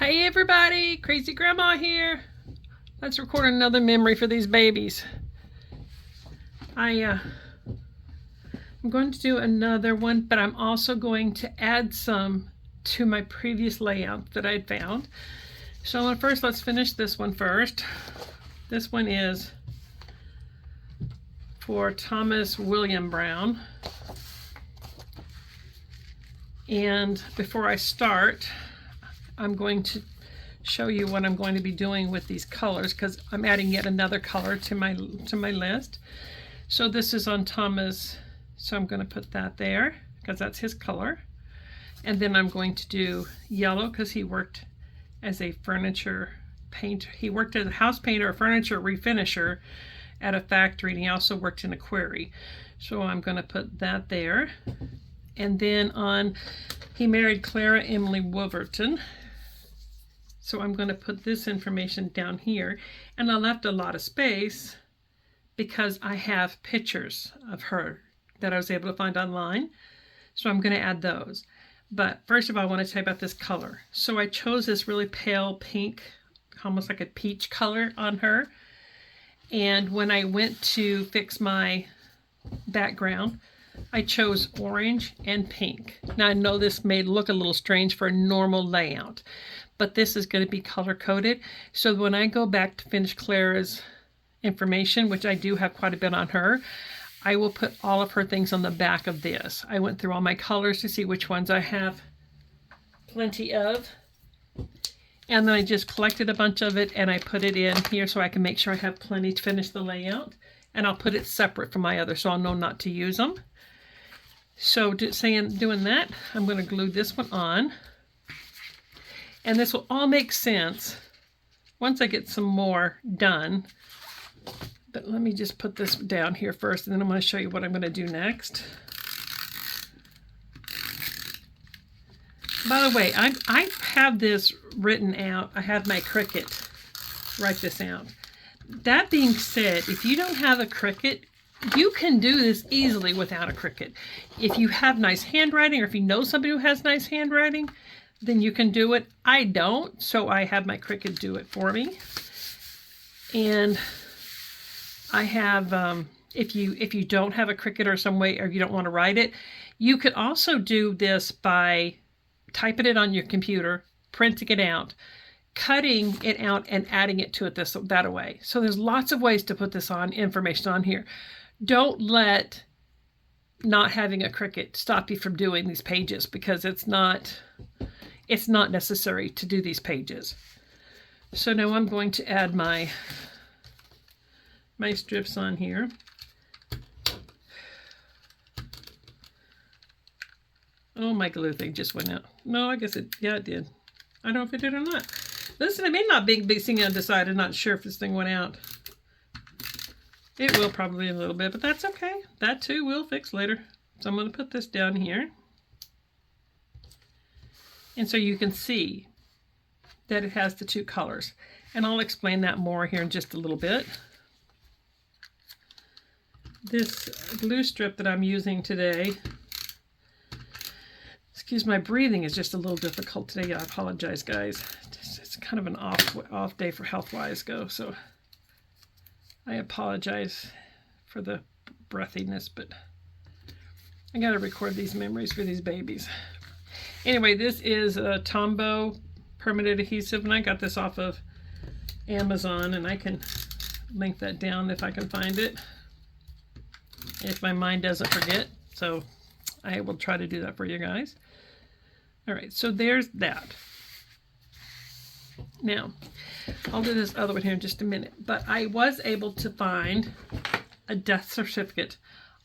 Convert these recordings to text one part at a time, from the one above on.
Hey everybody, Crazy Grandma here. Let's record another memory for these babies. I'm going to do another one, but I'm also going to add some to my previous layout that I'd found. So first, let's finish this one first. This one is for Thomas William Brown. And before I start, I'm going to show you what I'm going to be doing with these colors, because I'm adding yet another color to my list. So this is on Thomas, so I'm going to put that there because that's his color. And then I'm going to do yellow because he worked as a furniture painter. He worked as a house painter, a furniture refinisher at a factory, and he also worked in a quarry. So I'm going to put that there. And then he married Clara Emily Wolverton. So I'm going to put this information down here, and I left a lot of space because I have pictures of her that I was able to find online. So I'm going to add those. But first of all, I want to tell you about this color. So I chose this really pale pink, almost like a peach color on her. And when I went to fix my background, I chose orange and pink. Now I know this may look a little strange for a normal layout, but this is going to be color coded. So when I go back to finish Clara's information, which I do have quite a bit on her, I will put all of her things on the back of this. I went through all my colors to see which ones I have plenty of. And then I just collected a bunch of it and I put it in here so I can make sure I have plenty to finish the layout. And I'll put it separate from my other so I'll know not to use them. So doing that, I'm going to glue this one on. And this will all make sense once I get some more done. But let me just put this down here first, and then I'm going to show you what I'm going to do next. By the way, I have this written out. I have my Cricut write this out. That being said, if you don't have a Cricut, you can do this easily without a Cricut. If you have nice handwriting, or if you know somebody who has nice handwriting, then you can do it. I don't, so I have my Cricut do it for me. And I have, if you don't have a Cricut or some way, or you don't want to write it, you could also do this by typing it on your computer, printing it out, cutting it out, and adding it to it that way. So there's lots of ways to put this information on here. Don't let not having a Cricut stop you from doing these pages, because it's not necessary to do these pages. So now I'm going to add my strips on here. Oh, my glue thing just went out. No, I guess it did. I don't know if it did or not. Listen, it may not be big thing undecided. Not sure if this thing went out. It will probably in a little bit, but that's okay. That too we'll fix later. So I'm going to put this down here. And so you can see that it has the two colors. And I'll explain that more here in just a little bit. This glue strip that I'm using today, excuse my breathing is just a little difficult today. I apologize, guys. It's kind of an off day for health-wise go, so I apologize for the breathiness, but I gotta record these memories for these babies. Anyway, this is a Tombow permanent adhesive, and I got this off of Amazon, and I can link that down if I can find it, if my mind doesn't forget. So I will try to do that for you guys. All right, so there's that. Now, I'll do this other one here in just a minute, but I was able to find a death certificate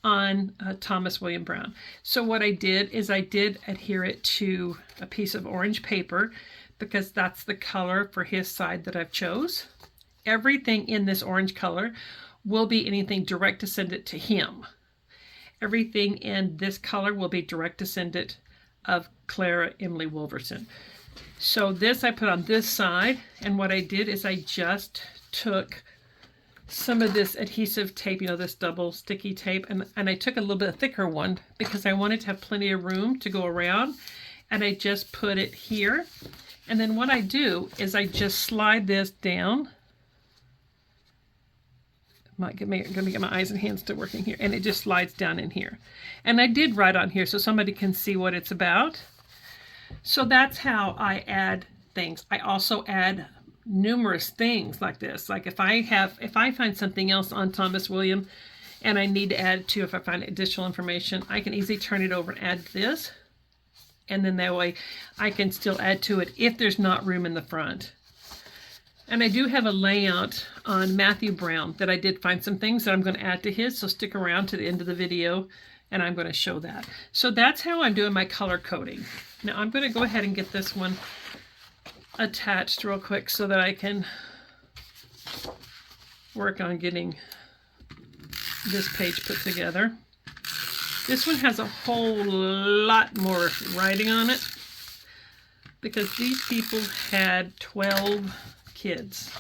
on Thomas William Brown. So what I did is I did adhere it to a piece of orange paper, because that's the color for his side that I've chose. Everything in this orange color will be anything direct descendant to him. Everything in this color will be direct descendant of Clara Emily Wolverton. So this I put on this side, and what I did is I just took some of this adhesive tape, you know, this double sticky tape, and I took a little bit thicker one because I wanted to have plenty of room to go around, and I just put it here, And then what I do is I just slide this down. Might get me, gonna get my eyes and hands to working here, and it just slides down in here. And I did write on here so somebody can see what it's about. So that's how I add things. I also add numerous things like this. Like if I find something else on Thomas William and I need to add it to, if I find additional information, I can easily turn it over and add this. And then that way I can still add to it if there's not room in the front. And I do have a layout on Matthew Brown that I did find some things that I'm going to add to his, so stick around to the end of the video and I'm going to show that. So that's how I'm doing my color coding. Now I'm going to go ahead and get this one attached real quick so that I can work on getting this page put together. This one has a whole lot more writing on it because these people had 12 kids.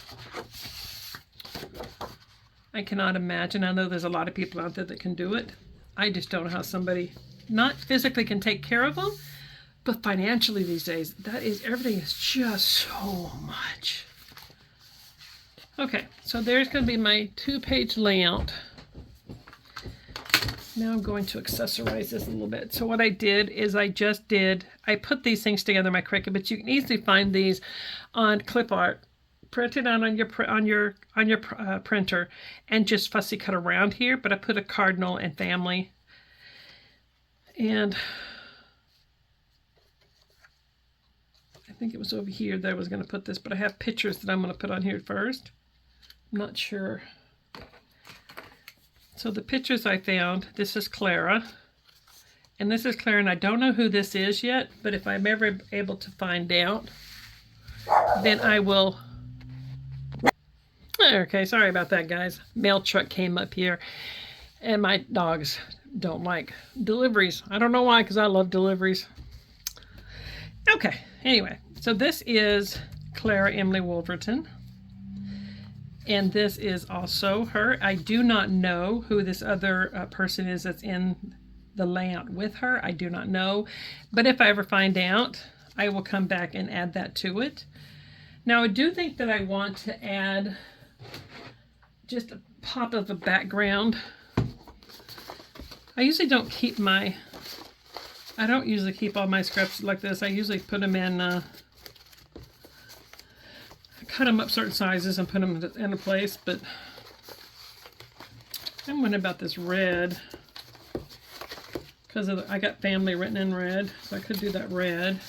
I cannot imagine. I know there's a lot of people out there that can do it. I just don't know how somebody not physically can take care of them, but financially these days, everything is just so much. Okay, so there's going to be my 2-page layout. Now I'm going to accessorize this a little bit. So what I did is I put these things together in my Cricut, but you can easily find these on clip art, print it out on your printer, and just fussy cut around here. But I put a cardinal and family, and I think it was over here that I was going to put this, but I have pictures that I'm going to put on here first. I'm not sure. So the pictures I found, this is Clara, and this is Clara, and I don't know who this is yet, but if I'm ever able to find out, then I will. Okay, sorry about that, guys. Mail truck came up here, and my dogs don't like deliveries. I don't know why, because I love deliveries. Okay, anyway, so this is Clara Emily Wolverton. And this is also her. I do not know who this other person is that's in the layout with her. I do not know. But if I ever find out, I will come back and add that to it. Now, I do think that I want to add just a pop of a background. I usually don't keep I don't usually keep all my scraps like this. I usually put them in... cut them up certain sizes and put them in a place, but I'm wondering about this red because I got family written in red, so I could do that red.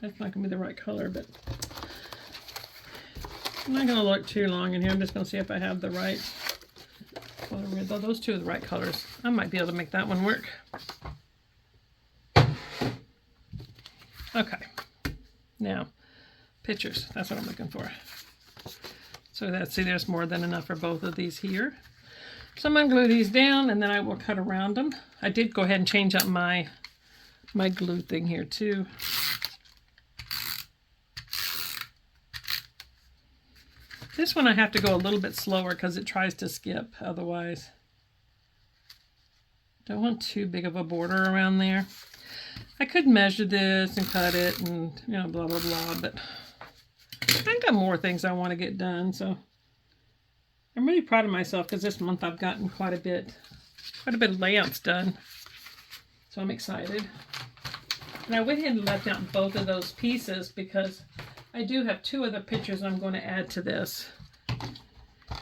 That's not going to be the right color, but I'm not going to look too long in here. I'm just going to see if I have the right color red. Though those two are the right colors. I might be able to make that one work. Okay, now pictures, that's what I'm looking for. So see, there's more than enough for both of these here. So I'm going to glue these down and then I will cut around them. I did go ahead and change up my glue thing here too. This one I have to go a little bit slower because it tries to skip otherwise. Don't want too big of a border around there. I could measure this and cut it and, you know, blah, blah, blah, but I've got more things I want to get done, so I'm really proud of myself because this month I've gotten quite a bit of layouts done, so I'm excited. And I went ahead and left out both of those pieces because I do have 2 other pictures I'm going to add to this.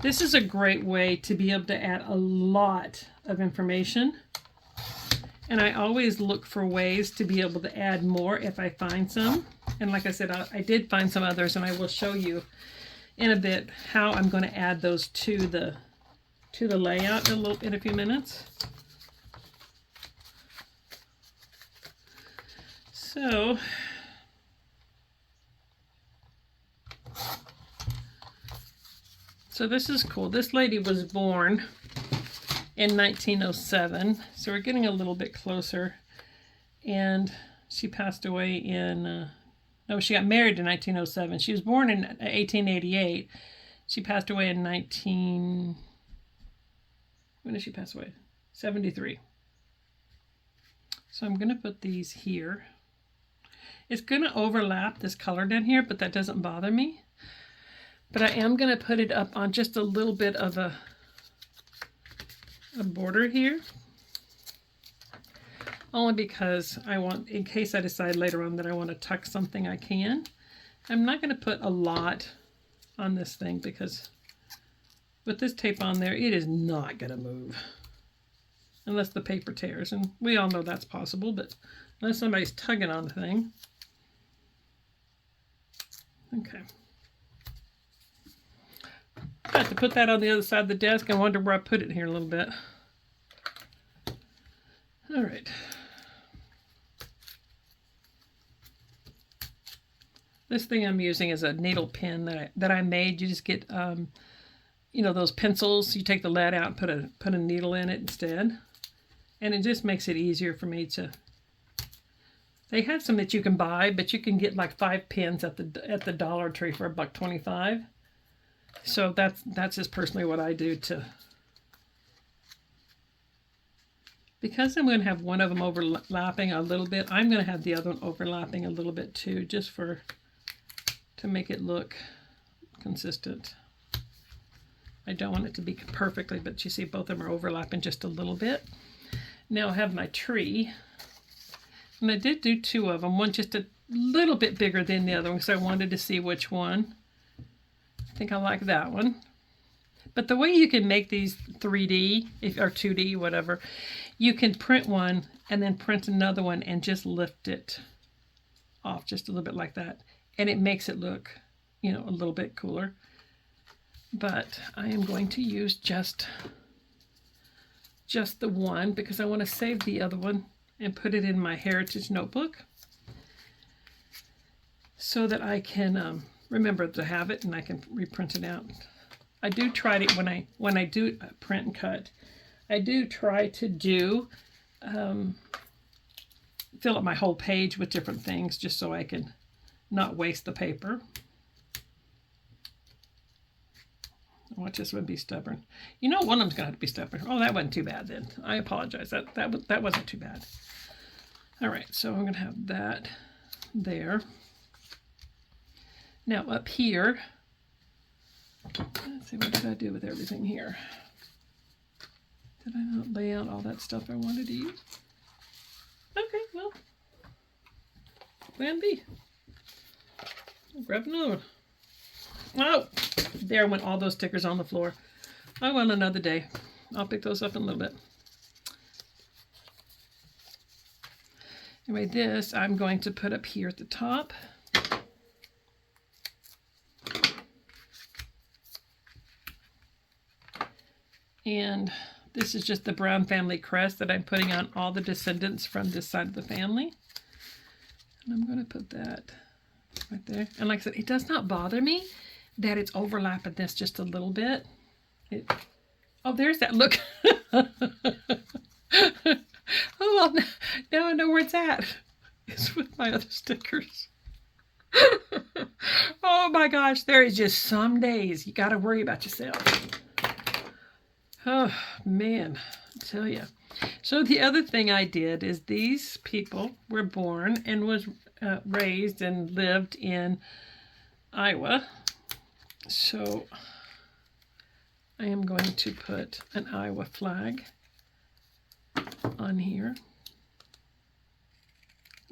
This is a great way to be able to add a lot of information. And I always look for ways to be able to add more if I find some. And like I said, I did find some others, and I will show you in a bit how I'm going to add those to the layout in a few minutes. So this is cool. This lady was born in 1907, so we're getting a little bit closer, and she passed away in no, she got married in 1907. She was born in 1888. She passed away in when did she pass away? 73. So I'm going to put these here. It's going to overlap this color down here, but that doesn't bother me. But I am going to put it up on just a little bit of a border here. Only because I want, in case I decide later on that I want to tuck something, I can. I'm not going to put a lot on this thing because with this tape on there, it is not going to move. Unless the paper tears, and we all know that's possible, but unless somebody's tugging on the thing. Okay. I have to put that on the other side of the desk. I wonder where I put it here a little bit. All right. This thing I'm using is a needle pen that I made. You just get, you know, those pencils. You take the lead out and put a needle in it instead. And it just makes it easier for me to... They had some that you can buy, but you can get like 5 pins at the Dollar Tree for $1.25. So that's just personally what I do to... Because I'm going to have one of them overlapping a little bit, I'm going to have the other one overlapping a little bit too, just to make it look consistent. I don't want it to be perfectly, but you see both of them are overlapping just a little bit. Now I have my tree, and I did do 2 of them, one just a little bit bigger than the other one because I wanted to see which one. I think I like that one. But the way you can make these 3D or 2D, whatever, you can print one and then print another one and just lift it off just a little bit like that. And it makes it look, you know, a little bit cooler. But I am going to use just the one because I want to save the other one and put it in my Heritage notebook so that I can remember to have it and I can reprint it out. I do try to, when I do print and cut, I do try to do, fill up my whole page with different things just so I can not waste the paper. Watch this one be stubborn. You know one of them's going to have to be stubborn. Oh, that wasn't too bad then. I apologize. That wasn't too bad. All right, so I'm going to have that there. Now up here, let's see, what did I do with everything here? Did I not lay out all that stuff I wanted to use? Okay, well, plan B. I'll grab another one. Oh, there went all those stickers on the floor. Oh, well, another day. I'll pick those up in a little bit. Anyway, this I'm going to put up here at the top. And this is just the Brown family crest that I'm putting on all the descendants from this side of the family. And I'm going to put that right there. And like I said, it does not bother me that it's overlapping this just a little bit. Oh, there's that. Look. Oh, well, now I know where it's at. It's with my other stickers. Oh my gosh, there is just some days you got to worry about yourself. Oh, man, I tell you. So the other thing I did is these people were born and was raised and lived in Iowa. So I am going to put an Iowa flag on here.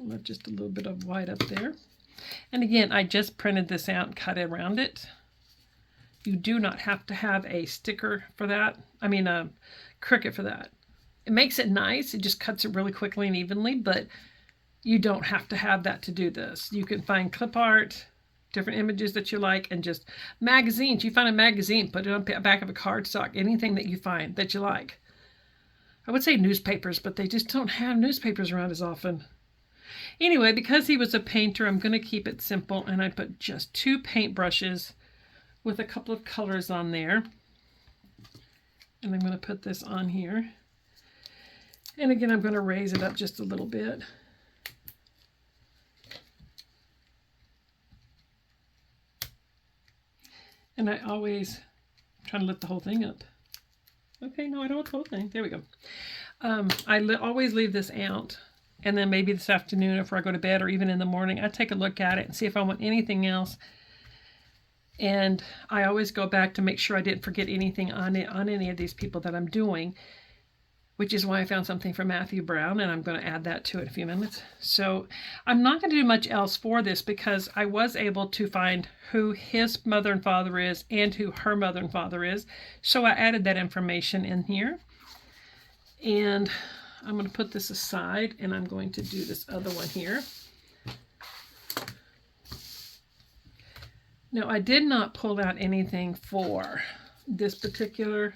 I'll have just a little bit of white up there. And again, I just printed this out and cut around it. You do not have to have a sticker for that. I mean, a Cricut for that. It makes it nice. It just cuts it really quickly and evenly, but you don't have to have that to do this. You can find clip art, different images that you like, and just magazines. You find a magazine, put it on the back of a cardstock, anything that you find that you like. I would say newspapers, but they just don't have newspapers around as often. Anyway, because he was a painter, I'm going to keep it simple, and I put just 2 paintbrushes with a couple of colors on there. And I'm going to put this on here. And again, I'm going to raise it up just a little bit. And I always try to lift the whole thing up. Okay, no, I don't want the whole thing. There we go. I always leave this out And then maybe this afternoon before I go to bed or even in the morning, I take a look at it and see if I want anything else. And I always go back to make sure I didn't forget anything on any of these people that I'm doing, which is why I found something from Matthew Brown, and I'm going to add that to it in a few minutes. So I'm not going to do much else for this because I was able to find who his mother and father is and who her mother and father is. So I added that information in here. And I'm going to put this aside, and I'm going to do this other one here. Now, I did not pull out anything for this particular,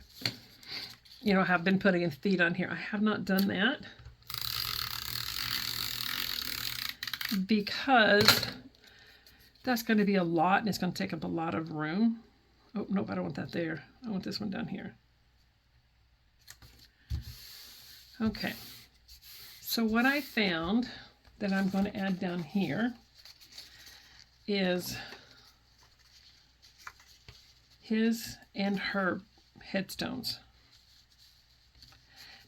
you know, have been putting feet on here. I have not done that because that's going to be a lot, and it's going to take up a lot of room. Oh, nope, I don't want that there. I want this one down here. Okay, so what I found that I'm going to add down here is his and her headstones.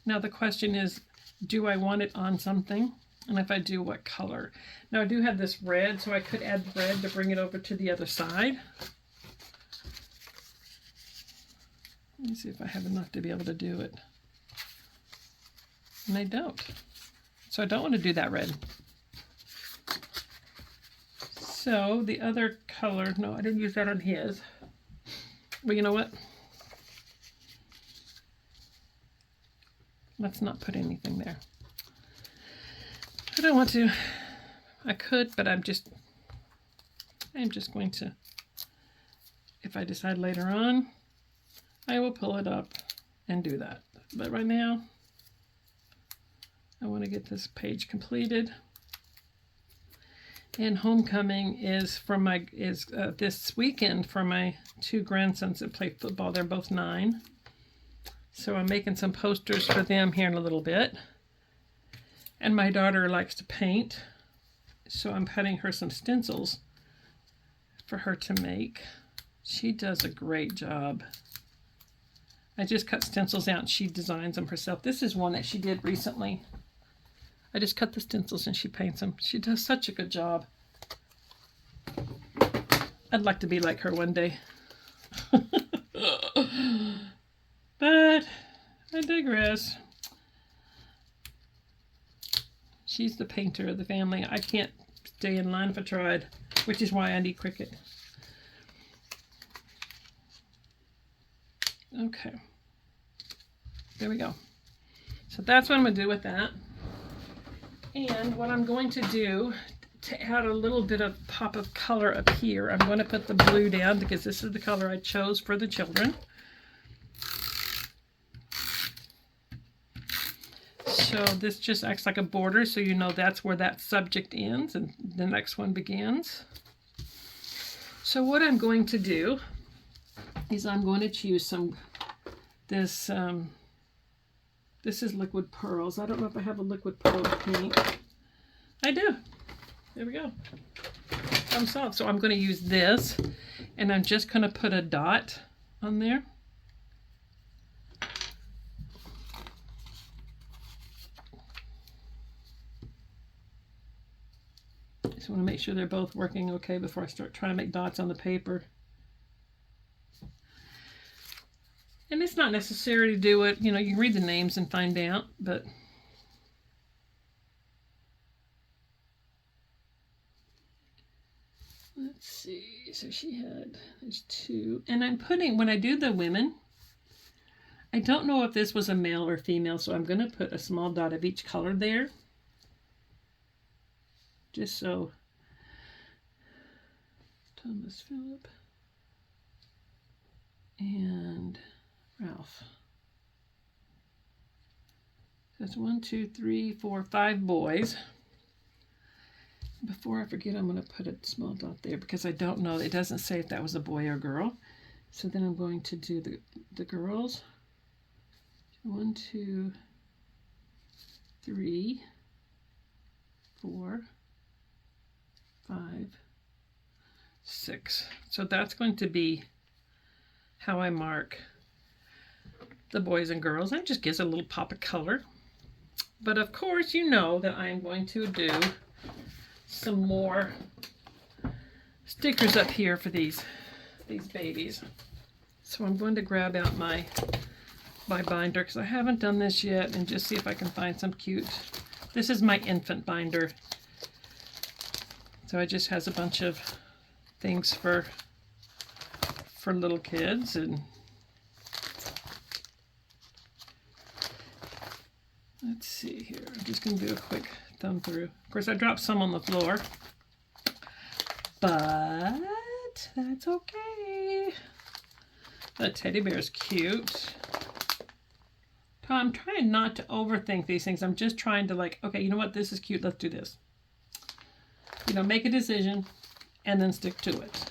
Now the question is, do I want it on something? And if I do, what color? Now I do have this red, so I could add red to bring it over to the other side. Let me see if I have enough to be able to do it. And I don't. So I don't want to do that red. So the other color, no, I didn't use that on his. Well, you know what? Let's not put anything there. I don't want to. I could, but I'm just going to, if I decide later on, I will pull it up and do that. But right now, I want to get this page completed. And homecoming is from this weekend for my two grandsons that play football. They're both 9. So I'm making some posters for them here in a little bit. And my daughter likes to paint, so I'm cutting her some stencils for her to make. She does a great job. I just cut stencils out and she designs them herself. This is one that she did recently. I just cut the stencils and she paints them. She does such a good job. I'd like to be like her one day. But I digress. She's the painter of the family. I can't stay in line if I tried, which is why I need Cricut. Okay. There we go. So that's what I'm going to do with that. And what I'm going to do to add a little bit of pop of color up here, I'm going to put the blue down because this is the color I chose for the children. So this just acts like a border, so you know that's where that subject ends and the next one begins. So what I'm going to do is I'm going to choose this is liquid pearls. I don't know if I have a liquid pearl paint. I do. There we go. Soft. So I'm going to use this, and I'm just going to put a dot on there. Just want to make sure they're both working okay before I start trying to make dots on the paper. And it's not necessary to do it, you know, you can read the names and find out, but let's see. So there's 2. And I'm putting, when I do the women, I don't know if this was a male or female, so I'm going to put a small dot of each color there. Just so. Thomas Phillip and Ralph. That's 1, 2, 3, 4, 5 boys. Before I forget, I'm going to put a small dot there because I don't know. It doesn't say if that was a boy or girl. So then I'm going to do the girls. 1, 2, 3, 4, 5, 6. So that's going to be how I mark the boys and girls. That just gives a little pop of color. But of course, you know that I'm going to do some more stickers up here for these babies. So I'm going to grab out my binder because I haven't done this yet, and just see if I can find some cute. This is my infant binder. So it just has a bunch of things for little kids, and let's see here. I'm just going to do a quick thumb through. Of course, I dropped some on the floor, but that's okay. The teddy bear is cute. I'm trying not to overthink these things. I'm just trying to, like, okay, you know what? This is cute. Let's do this. You know, make a decision and then stick to it.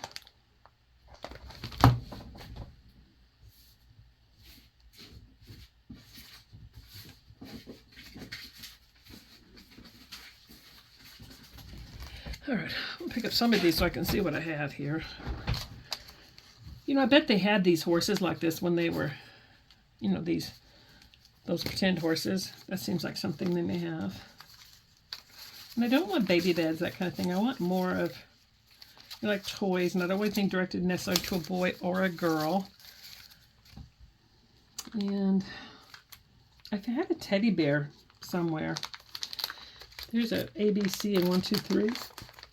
All right, I'll pick up some of these so I can see what I have here. You know, I bet they had these horses like this when they were, you know, those pretend horses. That seems like something they may have. And I don't want baby beds, that kind of thing. I want more of, you know, like toys, not anything directed necessarily to a boy or a girl. And I had a teddy bear somewhere. There's a ABC and 1, 2, 3.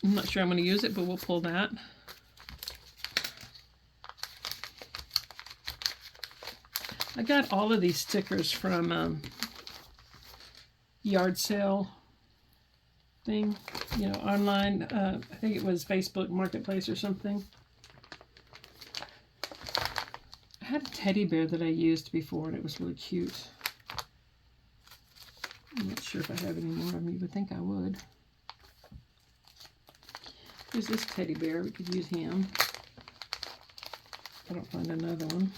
I'm not sure I'm going to use it, but we'll pull that. I got all of these stickers from yard sale thing, you know, online. I think it was Facebook Marketplace or something. I had a teddy bear that I used before, and it was really cute. I'm not sure if I have any more of them. You would think I would. There's this teddy bear. We could use him. I don't find another one.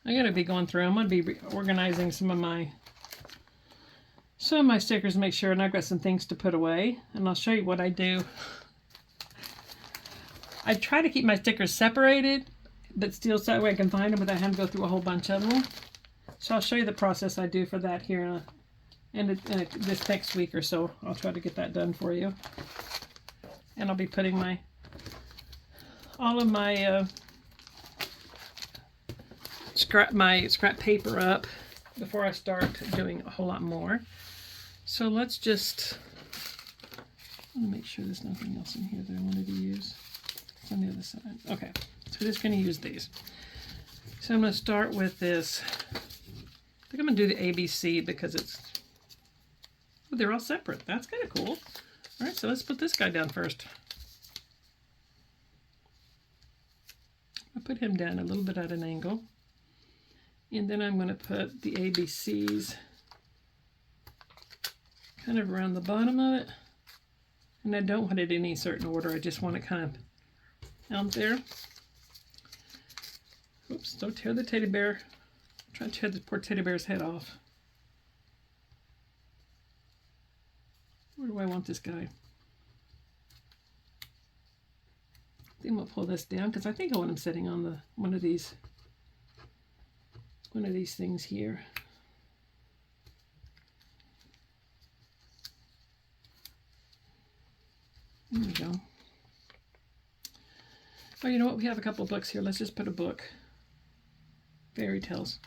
I gotta be going through. I'm gonna be organizing some of my stickers to make sure, and I've got some things to put away, and I'll show you what I do. I try to keep my stickers separated, but still so that way I can find them without having to go through a whole bunch of them. So I'll show you the process I do for that here in this next week or so. I'll try to get that done for you. And I'll be putting all of my scrap paper up before I start doing a whole lot more. So let's just, I want to make sure there's nothing else in here that I wanted to use. It's on the other side. Okay, so we're just going to use these. So I'm going to start with this. I think I'm going to do the ABC because they're all separate. That's kind of cool. All right, so let's put this guy down first. I'll put him down a little bit at an angle. And then I'm going to put the ABCs kind of around the bottom of it. And I don't want it in any certain order. I just want it kind of out there. Oops, don't tear the teddy bear. Try to tear the poor teddy bear's head off. Where do I want this guy? I think we'll pull this down because I think I want him sitting on one of these things here. There we go. Oh, you know what? We have a couple of books here. Let's just put a book. Fairy tales.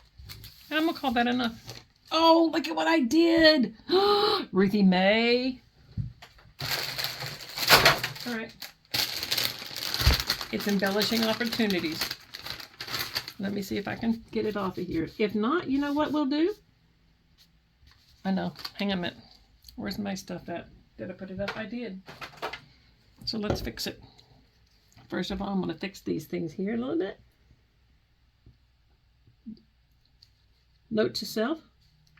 And I'm going to call that enough. Oh, look at what I did. Ruthie May. All right. It's embellishing opportunities. Let me see if I can get it off of here. If not, you know what we'll do? I know. Hang on a minute. Where's my stuff at? Did I put it up? I did. So let's fix it. First of all, I'm going to fix these things here a little bit. Note to self,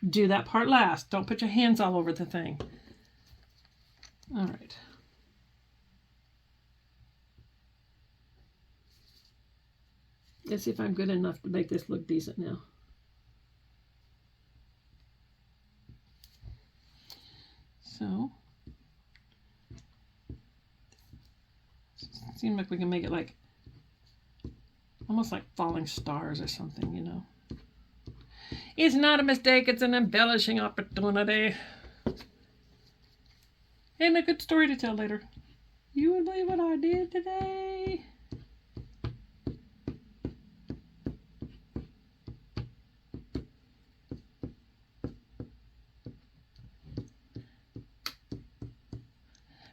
do that part last. Don't put your hands all over the thing. All right. Let's see if I'm good enough to make this look decent now. So, it seems like we can make it like, almost like falling stars or something, you know. It's not a mistake, it's an embellishing opportunity. And a good story to tell later. You would believe what I did today?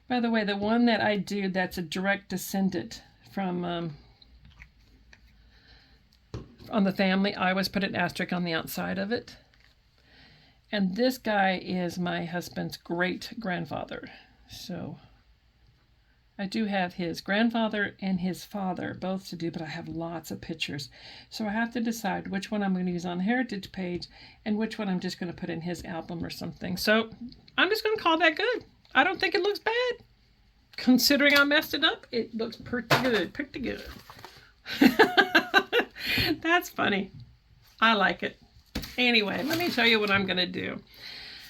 By the way, the one that I do, that's a direct descendant from on the family. I always put an asterisk on the outside of it. And this guy is my husband's great-grandfather. So I do have his grandfather and his father both to do, but I have lots of pictures. So I have to decide which one I'm going to use on the Heritage page and which one I'm just going to put in his album or something. So I'm just going to call that good. I don't think it looks bad. Considering I messed it up, it looks pretty good. Pretty good. That's funny. I like it. Anyway, let me show you what I'm going to do.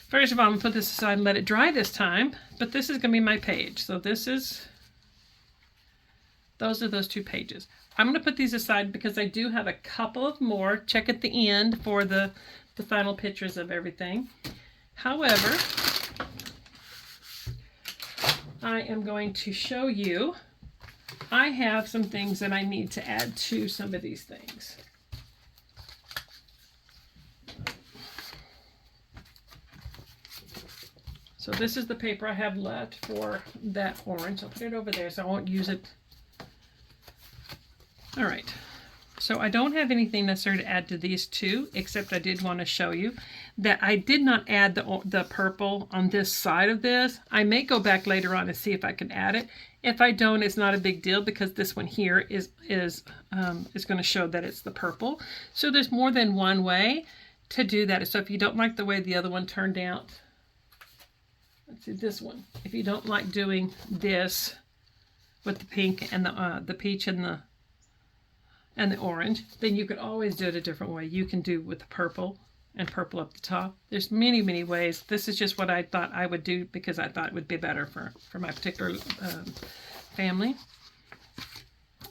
First of all, I'm going to put this aside and let it dry this time. But this is going to be my page. So those are those two pages. I'm going to put these aside because I do have a couple of more. Check at the end for the final pictures of everything. However, I am going to show you, I have some things that I need to add to some of these things. So this is the paper I have left for that orange. I'll put it over there so I won't use it. All right. So I don't have anything necessary to add to these two, except I did want to show you that I did not add the purple on this side of this. I may go back later on and see if I can add it. If I don't, it's not a big deal because this one here is going to show that it's the purple. So there's more than one way to do that. So if you don't like the way the other one turned out, let's see this one. If you don't like doing this with the pink and the peach and the orange, then you could always do it a different way. You can do with the purple and purple up the top. There's many, many ways. This is just what I thought I would do because I thought it would be better for my particular family.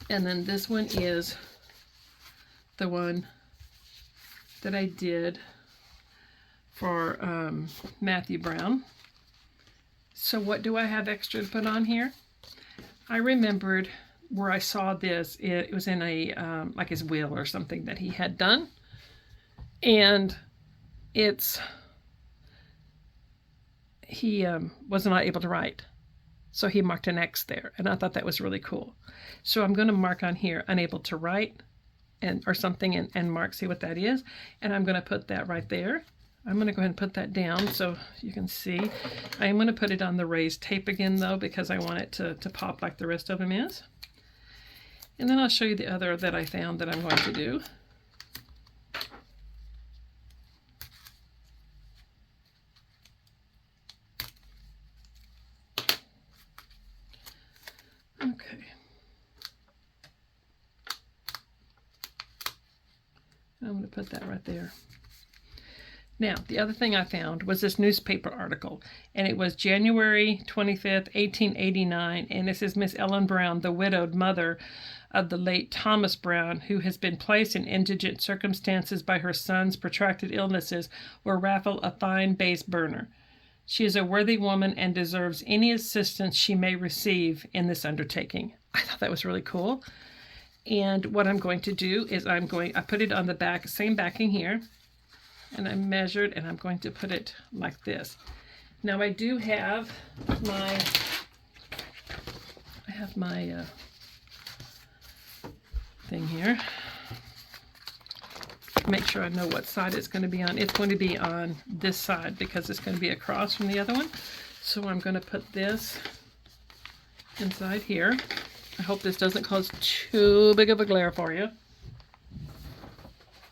And then this one is the one that I did for Matthew Brown. So what do I have extra to put on here? I remembered where I saw this. It was in a like his will or something that he had done, and he was not able to write, so he marked an X there, and I thought that was really cool. So I'm going to mark on here unable to write or something and mark, see what that is, and I'm going to put that right there. I'm going to go ahead and put that down so you can see. I am going to put it on the raised tape again though, because I want it to pop like the rest of them is. And then I'll show you the other that I found that I'm going to do. Okay. I'm going to put that right there. Now, the other thing I found was this newspaper article, and it was January 25th, 1889, and this is Miss Ellen Brown, the widowed mother of the late Thomas Brown, who has been placed in indigent circumstances by her son's protracted illnesses, will raffle a fine base burner. She is a worthy woman and deserves any assistance she may receive in this undertaking. I thought that was really cool. And what I'm going to do is I put it on the back, same backing here, and I measured, and I'm going to put it like this. Now I do have my thing here. Make sure I know what side it's going to be on. It's going to be on this side because it's going to be across from the other one. So I'm going to put this inside here. I hope this doesn't cause too big of a glare for you.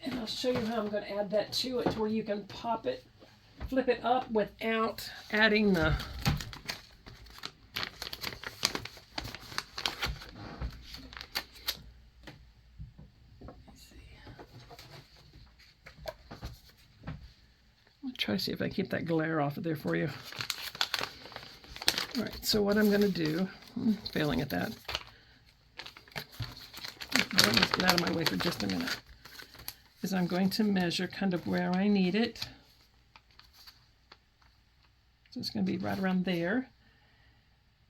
And I'll show you how I'm going to add that to it, to where you can pop it, flip it up without adding the... Let's see. I'll try to see if I can keep that glare off of there for you. All right, so what I'm going to do, I'm failing at that. Let's get out of my way for just a minute. is I'm going to measure kind of where I need it. So it's going to be right around there.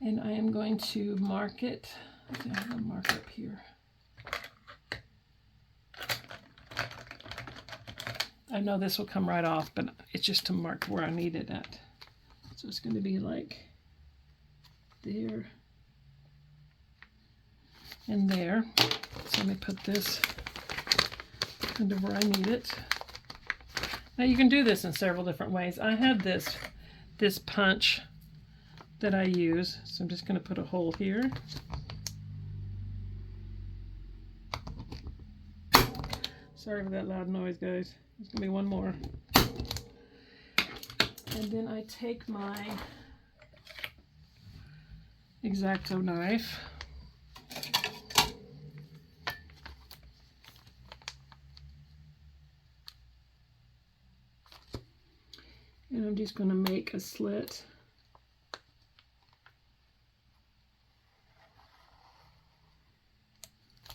And I am going to mark it. I have a mark up here. I know this will come right off, but it's just to mark where I need it at. So it's going to be like there and there. So let me put this kind of where I need it. Now you can do this in several different ways. I have this punch that I use, so I'm just going to put a hole here. Sorry for that loud noise, guys. There's going to be one more. And then I take my X-Acto knife. And I'm just going to make a slit.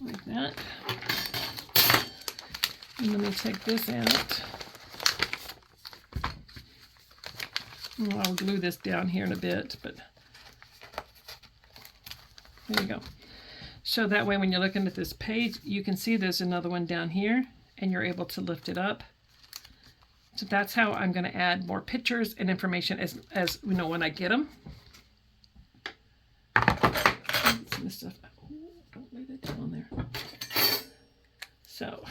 Like that. And let me take this out. Well, I'll glue this down here in a bit, but there you go. So that way when you're looking at this page, you can see there's another one down here, and you're able to lift it up. So that's how I'm going to add more pictures and information as you know when I get them. Some stuff. Oh, don't lay that down on there. So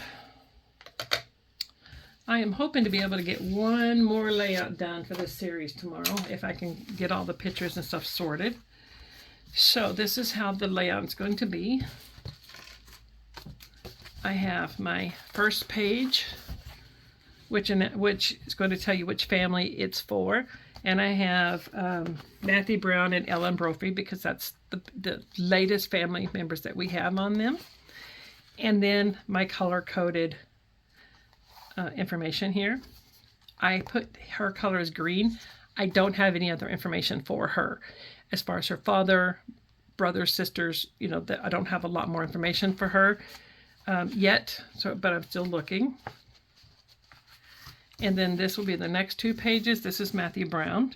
I am hoping to be able to get one more layout done for this series tomorrow, if I can get all the pictures and stuff sorted. So this is how the layout is going to be. I have my first page, which is going to tell you which family it's for. And I have Matthew Brown and Ellen Brophy, because that's the latest family members that we have on them. And then my color-coded information here. I put her color as green. I don't have any other information for her. As far as her father, brothers, sisters, you know, I don't have a lot more information for her yet, but I'm still looking. And then this will be the next two pages. This is Matthew Brown.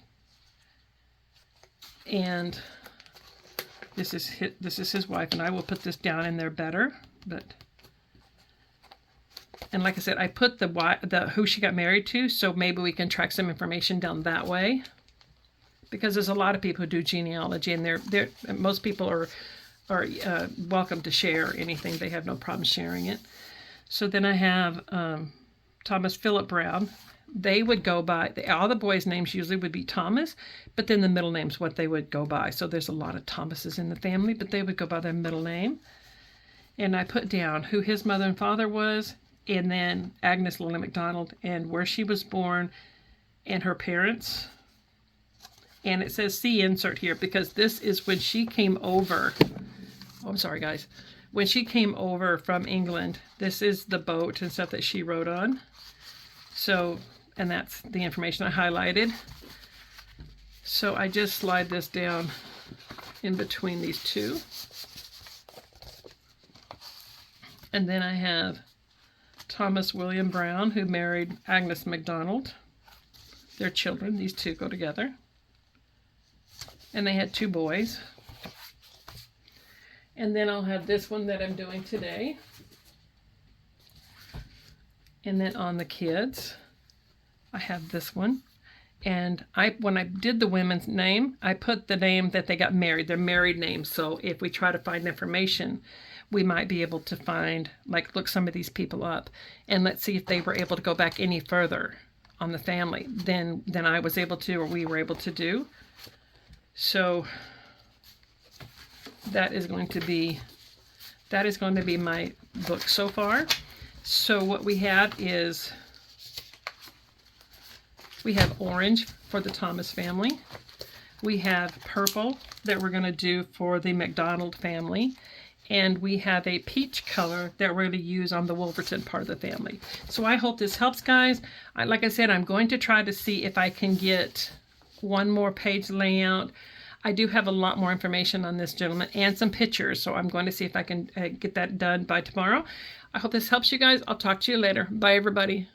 And this is his wife, and I will put this down in there better. And like I said, I put the who she got married to, so maybe we can track some information down that way. Because there's a lot of people who do genealogy, and most people are welcome to share anything. They have no problem sharing it. So then I have Thomas Philip Brown. They would go by, all the boys' names usually would be Thomas, but then the middle name's what they would go by. So there's a lot of Thomases in the family, but they would go by their middle name. And I put down who his mother and father was, and then Agnes Lily MacDonald, and where she was born, and her parents. And it says see insert here, because this is when she came over. Oh, I'm sorry, guys. When she came over from England, this is the boat and stuff that she rode on. So, and that's the information I highlighted. So I just slide this down in between these two. And then I have Thomas William Brown, who married Agnes MacDonald. Their children, these two go together. And they had two boys. And then I'll have this one that I'm doing today. And then on the kids, I have this one. And when I did the women's name, I put the name that they got married, their married name. So if we try to find information, we might be able to find, like, look some of these people up. And let's see if they were able to go back any further on the family than I was able to, or we were able to do. So that is going to be my book so far. So what we have is, we have orange for the Thomas family. We have purple that we're going to do for the MacDonald family. And we have a peach color that we're going to use on the Wolverton part of the family. So I hope this helps, guys. Like I said, I'm going to try to see if I can get one more page layout. I do have a lot more information on this gentleman and some pictures, so I'm going to see if I can get that done by tomorrow. I hope this helps you guys. I'll talk to you later. Bye, everybody.